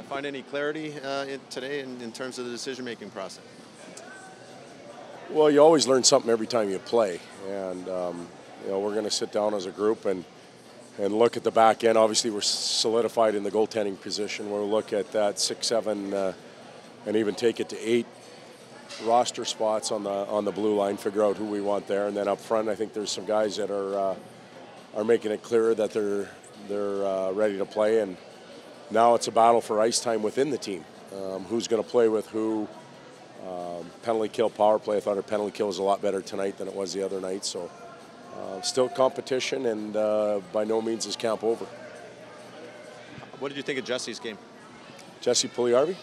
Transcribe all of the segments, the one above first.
Find any clarity today in terms of the decision-making process? Well, you always learn something every time you play, and we're going to sit down as a group and look at the back end. Obviously, we're solidified in the goaltending position. We'll look at that 6, 7, and even take it to 8 roster spots on the blue line. Figure out who we want there, and then up front, I think there's some guys that are making it clearer that they're ready to play. And now it's a battle for ice time within the team. Who's going to play with who? Penalty kill, power play. I thought our penalty kill was a lot better tonight than it was the other night. So still competition, and by no means is camp over. What did you think of Jesse's game? Jesse Puljujärvi?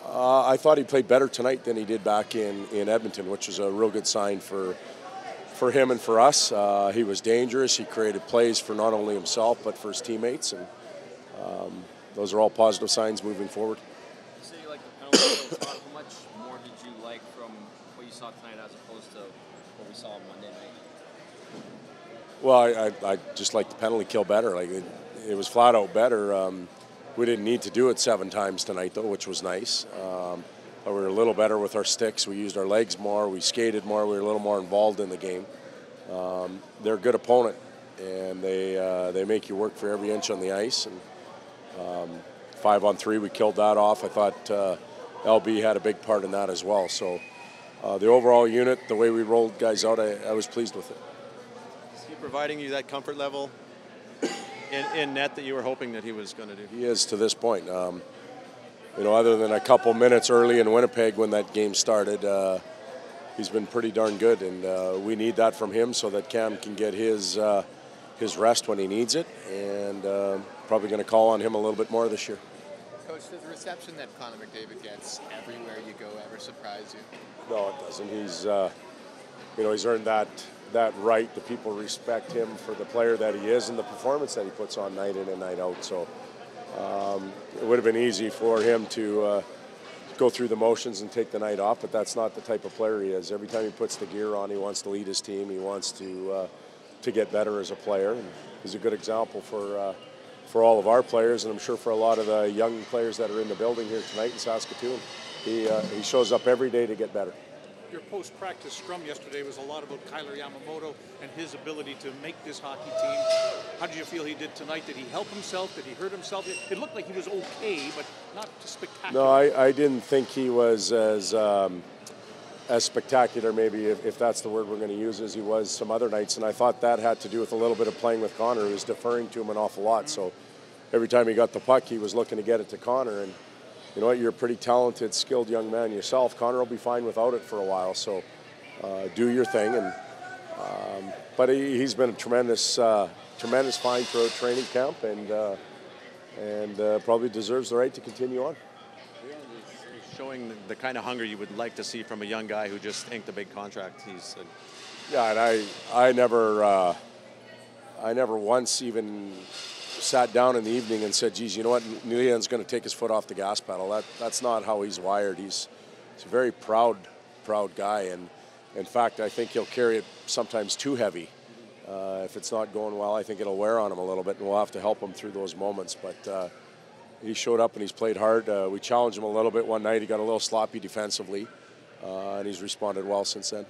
I thought he played better tonight than he did back in Edmonton, which was a real good sign for him and for us. He was dangerous. He created plays for not only himself but for his teammates, and those are all positive signs moving forward. You say you like the penalty kill, Todd. How much more did you like from what you saw tonight as opposed to what we saw on Monday night? Well, I just like the penalty kill better. Like it was flat out better. We didn't need to do it 7 times tonight, though, which was nice. But we were a little better with our sticks. We used our legs more. We skated more. We were a little more involved in the game. They're a good opponent, and they make you work for every inch on the ice. And 5-on-3, we killed that off. I thought LB had a big part in that as well. So the overall unit, the way we rolled guys out, I was pleased with it. Is he providing you that comfort level in net that you were hoping that he was going to do? He is to this point. Other than a couple minutes early in Winnipeg when that game started, he's been pretty darn good, and we need that from him so that Cam can get his rest when he needs it, and probably going to call on him a little bit more this year. Coach, does the reception that Connor McDavid gets everywhere you go ever surprise you? No, it doesn't. He's earned that right. The people respect him for the player that he is and the performance that he puts on night in and night out. So it would have been easy for him to go through the motions and take the night off, but that's not the type of player he is. Every time he puts the gear on, he wants to lead his team. He wants to get better as a player. And he's a good example for all of our players, and I'm sure for a lot of the young players that are in the building here tonight in Saskatoon. He shows up every day to get better. Your post-practice scrum yesterday was a lot about Kyler Yamamoto and his ability to make this hockey team. How did you feel he did tonight? Did he help himself? Did he hurt himself? It looked like he was okay, but not spectacular. No, I didn't think he was as spectacular, maybe, if that's the word we're going to use, as he was some other nights. And I thought that had to do with a little bit of playing with Connor. He was deferring to him an awful lot. So every time he got the puck, he was looking to get it to Connor. And you know what? You're a pretty talented, skilled young man yourself. Connor will be fine without it for a while. So do your thing. But he's been a tremendous find throughout training camp, and probably deserves the right to continue on. Showing the kind of hunger you would like to see from a young guy who just inked a big contract. Yeah, and I never once even sat down in the evening and said, geez, you know what, Leon's going to take his foot off the gas pedal. That's not how he's wired. He's a very proud guy, and in fact, I think he'll carry it sometimes too heavy. If it's not going well, I think it'll wear on him a little bit, and we'll have to help him through those moments. But he showed up and he's played hard. We challenged him a little bit one night. He got a little sloppy defensively, and he's responded well since then.